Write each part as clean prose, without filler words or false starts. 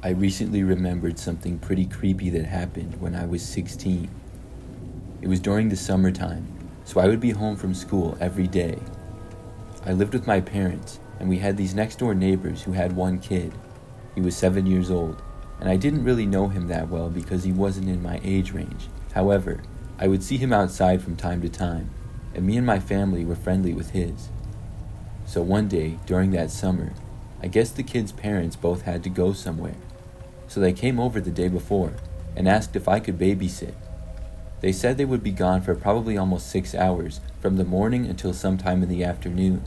I recently remembered something pretty creepy that happened when I was 16. It was during the summertime, so I would be home from school every day. I lived with my parents, and we had these next door neighbors who had one kid. He was 7 years old, and I didn't really know him that well because he wasn't in my age range. However, I would see him outside from time to time, and me and my family were friendly with his. So one day, during that summer, I guess the kid's parents both had to go somewhere. So they came over the day before and asked if I could babysit. They said they would be gone for probably almost 6 hours, from the morning until sometime in the afternoon.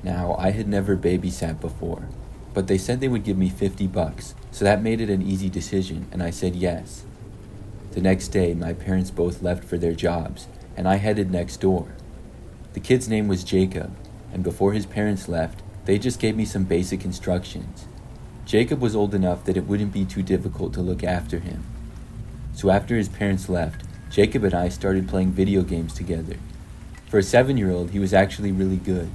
Now, I had never babysat before, but they said they would give me $50, so that made it an easy decision, and I said yes. The next day, my parents both left for their jobs, and I headed next door. The kid's name was Jacob, and before his parents left, they just gave me some basic instructions. Jacob was old enough that it wouldn't be too difficult to look after him. So after his parents left, Jacob and I started playing video games together. For a 7-year-old, he was actually really good.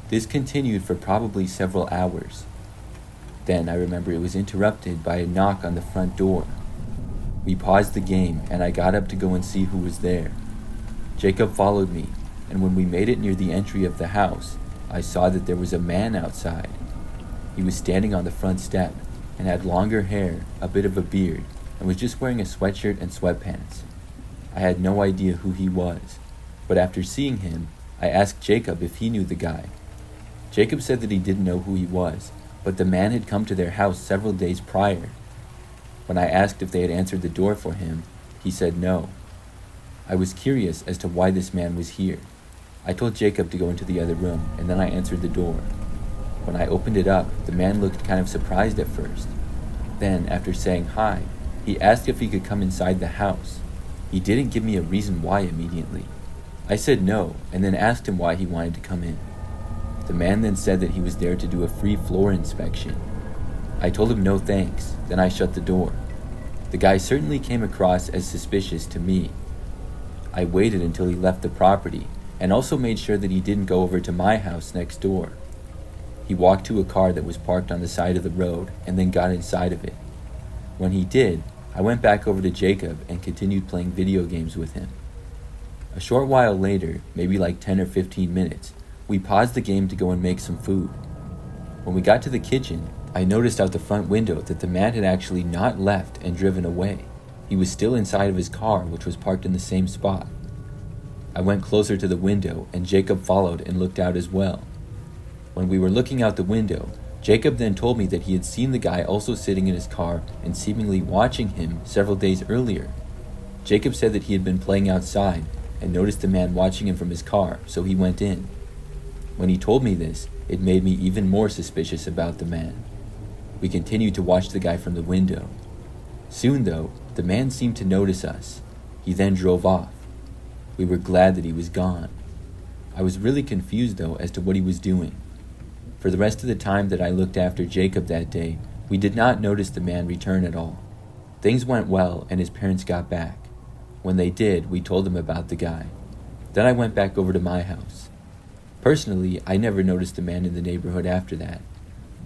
This continued for probably several hours. Then I remember it was interrupted by a knock on the front door. We paused the game, and I got up to go and see who was there. Jacob followed me, and when we made it near the entry of the house, I saw that there was a man outside. He was standing on the front step and had longer hair, a bit of a beard, and was just wearing a sweatshirt and sweatpants. I had no idea who he was, but after seeing him, I asked Jacob if he knew the guy. Jacob said that he didn't know who he was, but the man had come to their house several days prior. When I asked if they had answered the door for him, he said no. I was curious as to why this man was here. I told Jacob to go into the other room, and then I answered the door. When I opened it up, the man looked kind of surprised at first. Then, after saying hi, he asked if he could come inside the house. He didn't give me a reason why immediately. I said no, and then asked him why he wanted to come in. The man then said that he was there to do a free floor inspection. I told him no thanks, then I shut the door. The guy certainly came across as suspicious to me. I waited until he left the property, and also made sure that he didn't go over to my house next door. He walked to a car that was parked on the side of the road and then got inside of it. When he did, I went back over to Jacob and continued playing video games with him. A short while later, maybe like 10 or 15 minutes, we paused the game to go and make some food. When we got to the kitchen, I noticed out the front window that the man had actually not left and driven away. He was still inside of his car, which was parked in the same spot. I went closer to the window, and Jacob followed and looked out as well. When we were looking out the window, Jacob then told me that he had seen the guy also sitting in his car and seemingly watching him several days earlier. Jacob said that he had been playing outside and noticed the man watching him from his car, so he went in. When he told me this, it made me even more suspicious about the man. We continued to watch the guy from the window. Soon, though, the man seemed to notice us. He then drove off. We were glad that he was gone. I was really confused, though, as to what he was doing. For the rest of the time that I looked after Jacob that day, we did not notice the man return at all. Things went well, and his parents got back. When they did, we told them about the guy. Then I went back over to my house. Personally, I never noticed the man in the neighborhood after that.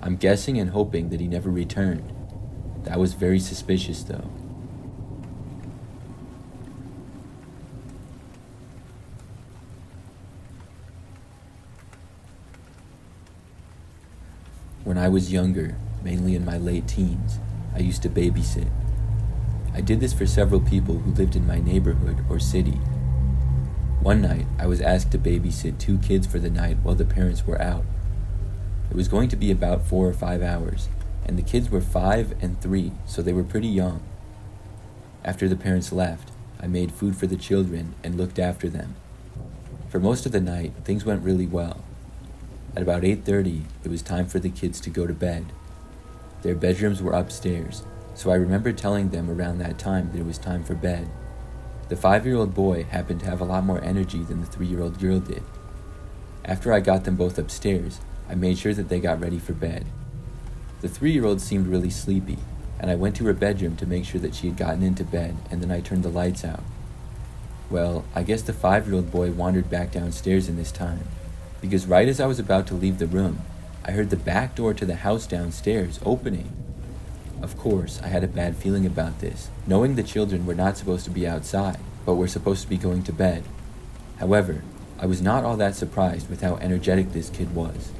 I'm guessing and hoping that he never returned. That was very suspicious, though. When I was younger, mainly in my late teens, I used to babysit. I did this for several people who lived in my neighborhood or city. One night, I was asked to babysit 2 kids for the night while the parents were out. It was going to be about 4 or 5 hours, and the kids were 5 and 3, so they were pretty young. After the parents left, I made food for the children and looked after them. For most of the night, things went really well. At about 8:30, it was time for the kids to go to bed. Their bedrooms were upstairs, so I remember telling them around that time that it was time for bed. The 5-year-old boy happened to have a lot more energy than the 3-year-old girl did. After I got them both upstairs, I made sure that they got ready for bed. The 3-year-old seemed really sleepy, and I went to her bedroom to make sure that she had gotten into bed, and then I turned the lights out. Well, I guess the 5-year-old boy wandered back downstairs in this time, because right as I was about to leave the room, I heard the back door to the house downstairs opening. Of course, I had a bad feeling about this, knowing the children were not supposed to be outside, but were supposed to be going to bed. However, I was not all that surprised with how energetic this kid was.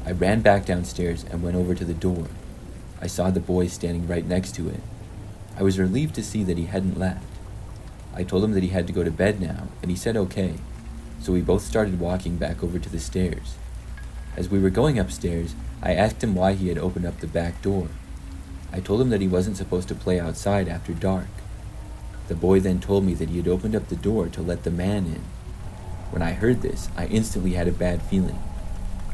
I ran back downstairs and went over to the door. I saw the boy standing right next to it. I was relieved to see that he hadn't left. I told him that he had to go to bed now, and he said okay, so we both started walking back over to the stairs. As we were going upstairs, I asked him why he had opened up the back door. I told him that he wasn't supposed to play outside after dark. The boy then told me that he had opened up the door to let the man in. When I heard this, I instantly had a bad feeling.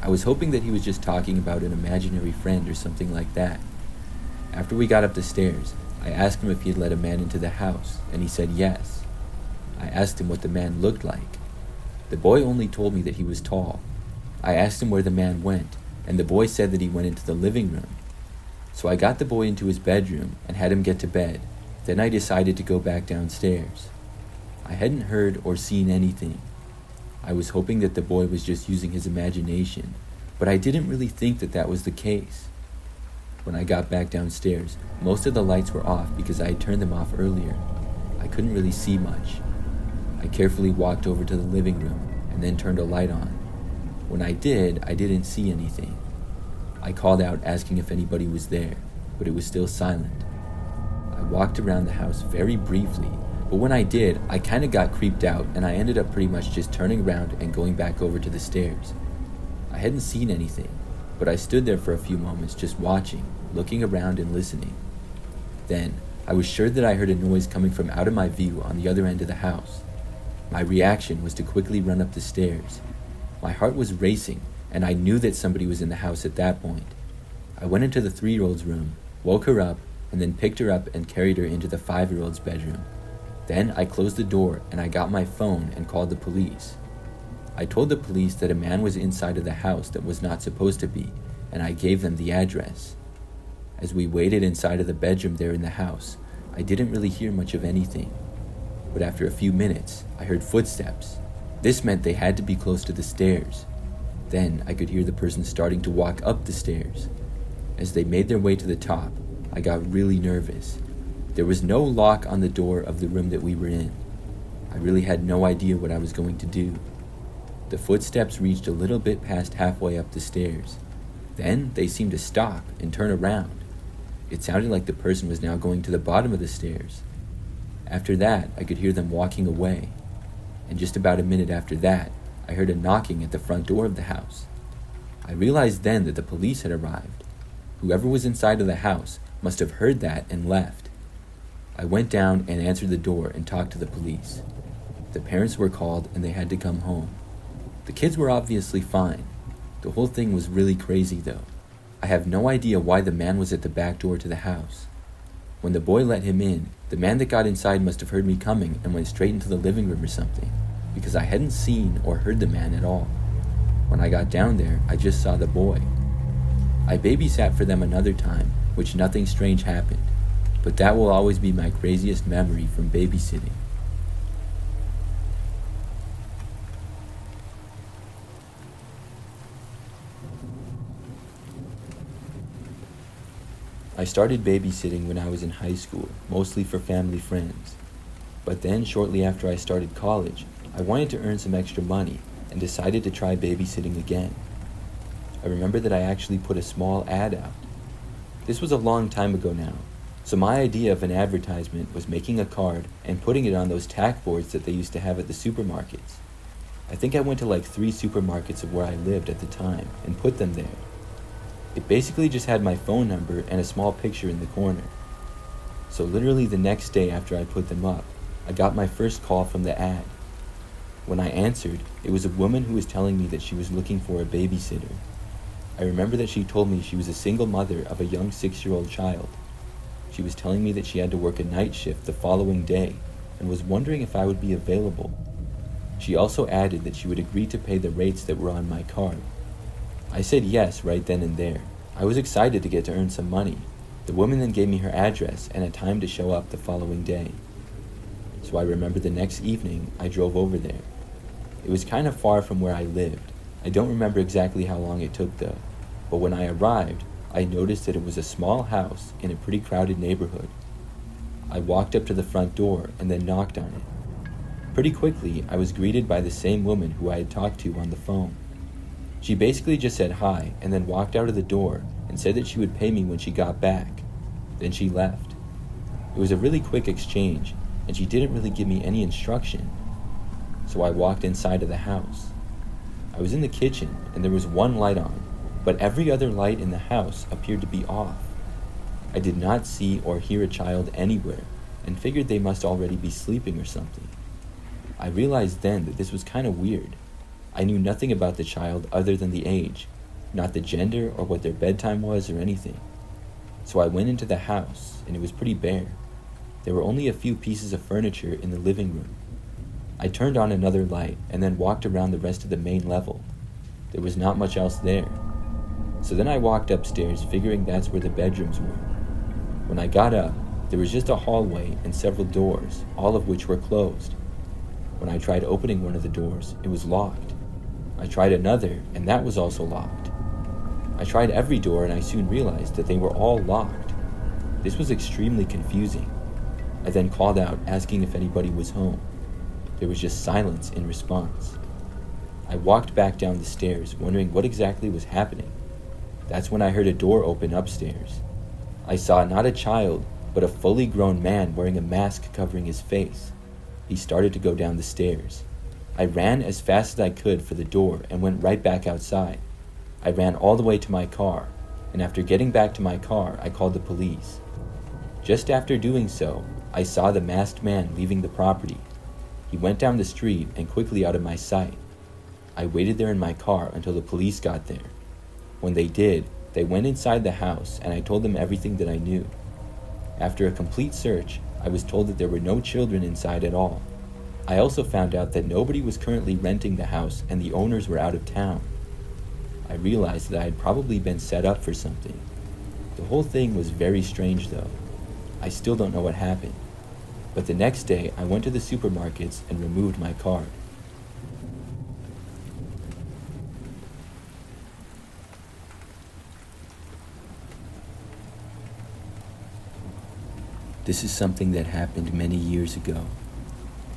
I was hoping that he was just talking about an imaginary friend or something like that. After we got up the stairs, I asked him if he had let a man into the house, and he said yes. I asked him what the man looked like. The boy only told me that he was tall. I asked him where the man went, and the boy said that he went into the living room. So I got the boy into his bedroom and had him get to bed. Then I decided to go back downstairs. I hadn't heard or seen anything. I was hoping that the boy was just using his imagination, but I didn't really think that that was the case. When I got back downstairs, most of the lights were off because I had turned them off earlier. I couldn't really see much. I carefully walked over to the living room and then turned a light on. When I did, I didn't see anything. I called out asking if anybody was there, but it was still silent. I walked around the house very briefly, but when I did, I kind of got creeped out and I ended up pretty much just turning around and going back over to the stairs. I hadn't seen anything, but I stood there for a few moments just watching, looking around and listening. Then, I was sure that I heard a noise coming from out of my view on the other end of the house. My reaction was to quickly run up the stairs. My heart was racing, and I knew that somebody was in the house at that point. I went into the 3-year-old's room, woke her up, and then picked her up and carried her into the 5-year-old's bedroom. Then I closed the door and I got my phone and called the police. I told the police that a man was inside of the house that was not supposed to be, and I gave them the address. As we waited inside of the bedroom there in the house, I didn't really hear much of anything. But after a few minutes, I heard footsteps. This meant they had to be close to the stairs. Then I could hear the person starting to walk up the stairs. As they made their way to the top, I got really nervous. There was no lock on the door of the room that we were in. I really had no idea what I was going to do. The footsteps reached a little bit past halfway up the stairs. Then they seemed to stop and turn around. It sounded like the person was now going to the bottom of the stairs. After that, I could hear them walking away. And just about a minute after that, I heard a knocking at the front door of the house. I realized then that the police had arrived. Whoever was inside of the house must have heard that and left. I went down and answered the door and talked to the police. The parents were called and they had to come home. The kids were obviously fine. The whole thing was really crazy though. I have no idea why the man was at the back door to the house. When the boy let him in, the man that got inside must have heard me coming and went straight into the living room or something, because I hadn't seen or heard the man at all. When I got down there, I just saw the boy. I babysat for them another time, which nothing strange happened, but that will always be my craziest memory from babysitting. I started babysitting when I was in high school, mostly for family friends. But then, shortly after I started college, I wanted to earn some extra money and decided to try babysitting again. I remember that I actually put a small ad out. This was a long time ago now, so my idea of an advertisement was making a card and putting it on those tack boards that they used to have at the supermarkets. I think I went to like 3 supermarkets of where I lived at the time and put them there. It basically just had my phone number and a small picture in the corner. So literally the next day after I put them up, I got my first call from the ad. When I answered, it was a woman who was telling me that she was looking for a babysitter. I remember that she told me she was a single mother of a young 6-year-old child. She was telling me that she had to work a night shift the following day and was wondering if I would be available. She also added that she would agree to pay the rates that were on my card. I said yes right then and there. I was excited to get to earn some money. The woman then gave me her address and a time to show up the following day. So I remember the next evening, I drove over there. It was kind of far from where I lived. I don't remember exactly how long it took though, but when I arrived, I noticed that it was a small house in a pretty crowded neighborhood. I walked up to the front door and then knocked on it. Pretty quickly, I was greeted by the same woman who I had talked to on the phone. She basically just said hi and then walked out of the door and said that she would pay me when she got back. Then she left. It was a really quick exchange, and she didn't really give me any instruction. So I walked inside of the house. I was in the kitchen and there was one light on, but every other light in the house appeared to be off. I did not see or hear a child anywhere and figured they must already be sleeping or something. I realized then that this was kind of weird. I knew nothing about the child other than the age, not the gender or what their bedtime was or anything. So I went into the house and it was pretty bare. There were only a few pieces of furniture in the living room. I turned on another light and then walked around the rest of the main level. There was not much else there. So then I walked upstairs, figuring that's where the bedrooms were. When I got up, there was just a hallway and several doors, all of which were closed. When I tried opening one of the doors, it was locked. I tried another, and that was also locked. I tried every door and I soon realized that they were all locked. This was extremely confusing. I then called out, asking if anybody was home. There was just silence in response. I walked back down the stairs, wondering what exactly was happening. That's when I heard a door open upstairs. I saw not a child, but a fully grown man wearing a mask covering his face. He started to go down the stairs. I ran as fast as I could for the door and went right back outside. I ran all the way to my car, and after getting back to my car, I called the police. Just after doing so, I saw the masked man leaving the property. He went down the street and quickly out of my sight. I waited there in my car until the police got there. When they did, they went inside the house and I told them everything that I knew. After a complete search, I was told that there were no children inside at all. I also found out that nobody was currently renting the house and the owners were out of town. I realized that I had probably been set up for something. The whole thing was very strange though. I still don't know what happened. But the next day, I went to the supermarkets and removed my card. This is something that happened many years ago.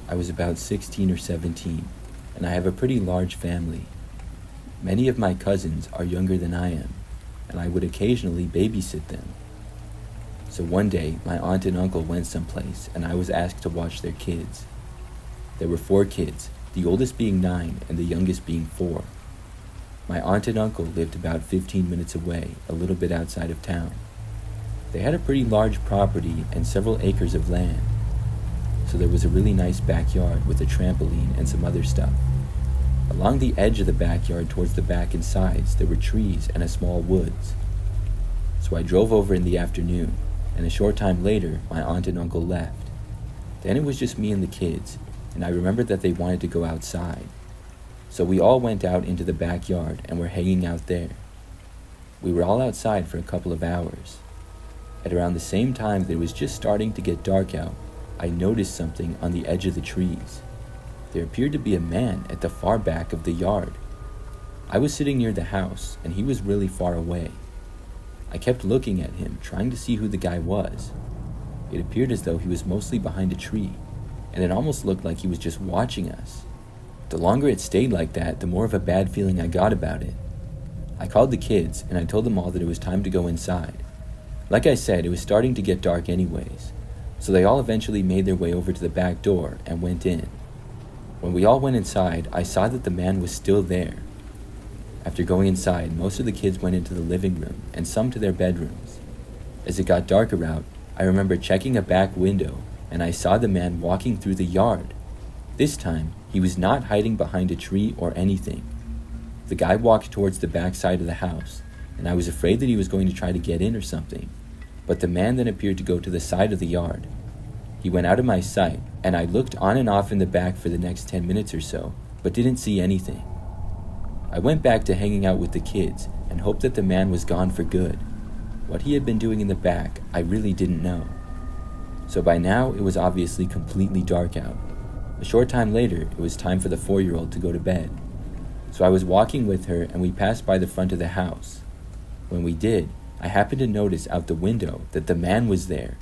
I was about 16 or 17, and I have a pretty large family. Many of my cousins are younger than I am, and I would occasionally babysit them. So one day, my aunt and uncle went someplace, and I was asked to watch their kids. There were 4 kids, the oldest being 9 and the youngest being 4. My aunt and uncle lived about 15 minutes away, a little bit outside of town. They had a pretty large property and several acres of land. So there was a really nice backyard with a trampoline and some other stuff. Along the edge of the backyard towards the back and sides, there were trees and a small woods. So I drove over in the afternoon, and a short time later, my aunt and uncle left. Then it was just me and the kids, and I remembered that they wanted to go outside. So we all went out into the backyard and were hanging out there. We were all outside for a couple of hours. At around the same time that it was just starting to get dark out, I noticed something on the edge of the trees. There appeared to be a man at the far back of the yard. I was sitting near the house, and he was really far away. I kept looking at him, trying to see who the guy was. It appeared as though he was mostly behind a tree, and it almost looked like he was just watching us. The longer it stayed like that, the more of a bad feeling I got about it. I called the kids, and I told them all that it was time to go inside. Like I said, it was starting to get dark anyways, so they all eventually made their way over to the back door and went in. When we all went inside, I saw that the man was still there. After going inside, most of the kids went into the living room and some to their bedrooms. As it got darker out, I remember checking a back window and I saw the man walking through the yard. This time, he was not hiding behind a tree or anything. The guy walked towards the back side of the house, and I was afraid that he was going to try to get in or something. But the man then appeared to go to the side of the yard. He went out of my sight, and I looked on and off in the back for the next 10 minutes or so, but didn't see anything. I went back to hanging out with the kids and hoped that the man was gone for good. What he had been doing in the back, I really didn't know. So by now, it was obviously completely dark out. A short time later, it was time for the 4-year-old to go to bed. So I was walking with her and we passed by the front of the house. When we did, I happened to notice out the window that the man was there.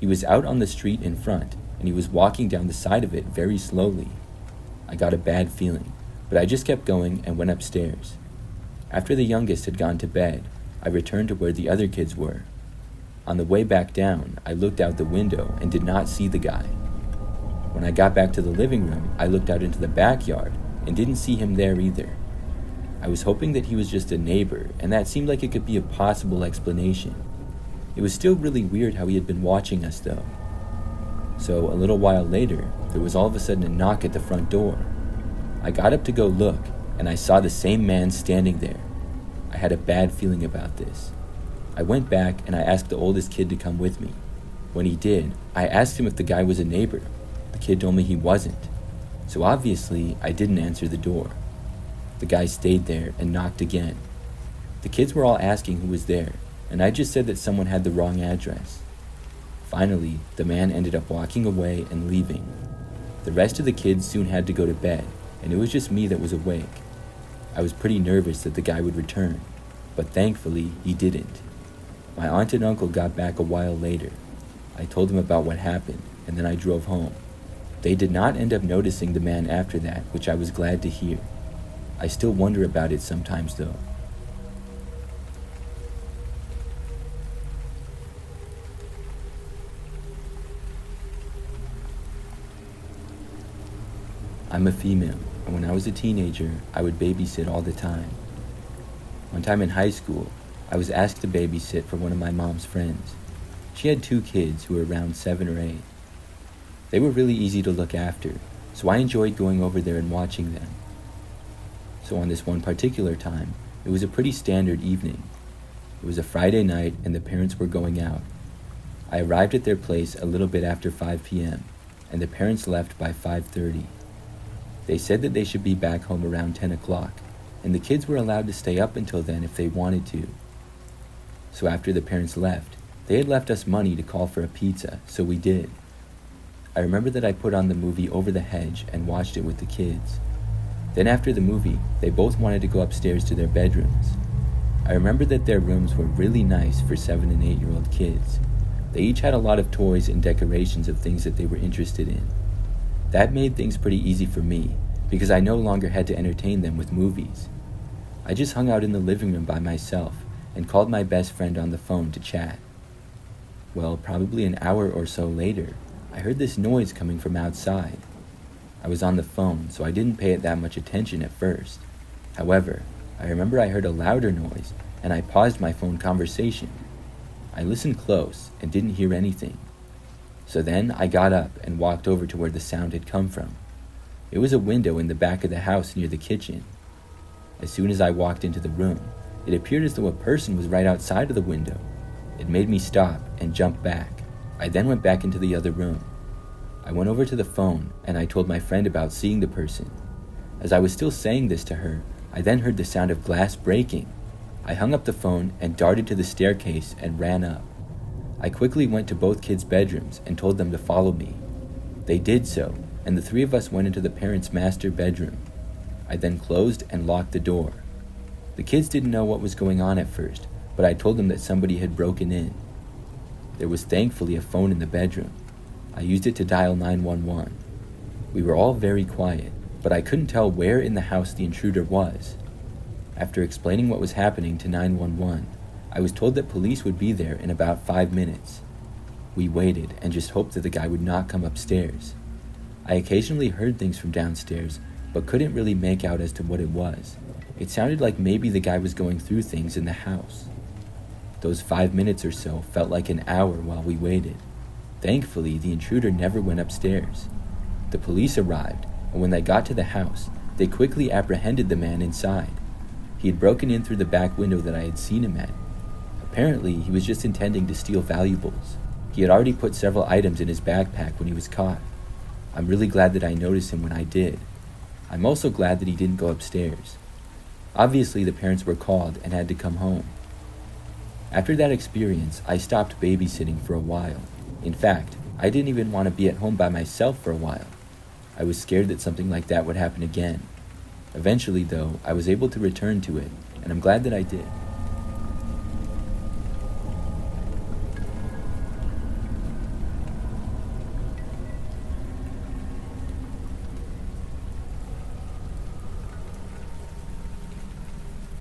He was out on the street in front, and he was walking down the side of it very slowly. I got a bad feeling, but I just kept going and went upstairs. After the youngest had gone to bed, I returned to where the other kids were. On the way back down, I looked out the window and did not see the guy. When I got back to the living room, I looked out into the backyard and didn't see him there either. I was hoping that he was just a neighbor, and that seemed like it could be a possible explanation. It was still really weird how he had been watching us though. So a little while later, there was all of a sudden a knock at the front door. I got up to go look, and I saw the same man standing there. I had a bad feeling about this. I went back and I asked the oldest kid to come with me. When he did, I asked him if the guy was a neighbor. The kid told me he wasn't. So obviously, I didn't answer the door. The guy stayed there and knocked again. The kids were all asking who was there, and I just said that someone had the wrong address. Finally, the man ended up walking away and leaving. The rest of the kids soon had to go to bed, and it was just me that was awake. I was pretty nervous that the guy would return, but thankfully he didn't. My aunt and uncle got back a while later. I told them about what happened, and then I drove home. They did not end up noticing the man after that, which I was glad to hear. I still wonder about it sometimes though. I'm a female, and when I was a teenager, I would babysit all the time. One time in high school, I was asked to babysit for one of my mom's friends. She had 2 kids who were around 7 or 8. They were really easy to look after, so I enjoyed going over there and watching them. So on this one particular time, it was a pretty standard evening. It was a Friday night and the parents were going out. I arrived at their place a little bit after 5 p.m., and the parents left by 5:30. They said that they should be back home around 10 o'clock, and the kids were allowed to stay up until then if they wanted to. So after the parents left, they had left us money to call for a pizza, so we did. I remember that I put on the movie Over the Hedge and watched it with the kids. Then after the movie, they both wanted to go upstairs to their bedrooms. I remember that their rooms were really nice for 7 and 8-year-old kids. They each had a lot of toys and decorations of things that they were interested in. That made things pretty easy for me, because I no longer had to entertain them with movies. I just hung out in the living room by myself and called my best friend on the phone to chat. Well, probably an hour or so later, I heard this noise coming from outside. I was on the phone, so I didn't pay it that much attention at first. However, I remember I heard a louder noise, and I paused my phone conversation. I listened close and didn't hear anything. So then I got up and walked over to where the sound had come from. It was a window in the back of the house near the kitchen. As soon as I walked into the room, it appeared as though a person was right outside of the window. It made me stop and jump back. I then went back into the other room. I went over to the phone and I told my friend about seeing the person. As I was still saying this to her, I then heard the sound of glass breaking. I hung up the phone and darted to the staircase and ran up. I quickly went to both kids' bedrooms and told them to follow me. They did so, and the 3 of us went into the parents' master bedroom. I then closed and locked the door. The kids didn't know what was going on at first, but I told them that somebody had broken in. There was thankfully a phone in the bedroom. I used it to dial 911. We were all very quiet, but I couldn't tell where in the house the intruder was. After explaining what was happening to 911, I was told that police would be there in about 5 minutes. We waited and just hoped that the guy would not come upstairs. I occasionally heard things from downstairs, but couldn't really make out as to what it was. It sounded like maybe the guy was going through things in the house. Those 5 minutes or so felt like an hour while we waited. Thankfully, the intruder never went upstairs. The police arrived, and when they got to the house, they quickly apprehended the man inside. He had broken in through the back window that I had seen him at. Apparently, he was just intending to steal valuables. He had already put several items in his backpack when he was caught. I'm really glad that I noticed him when I did. I'm also glad that he didn't go upstairs. Obviously, the parents were called and had to come home. After that experience, I stopped babysitting for a while. In fact, I didn't even want to be at home by myself for a while. I was scared that something like that would happen again. Eventually, though, I was able to return to it, and I'm glad that I did.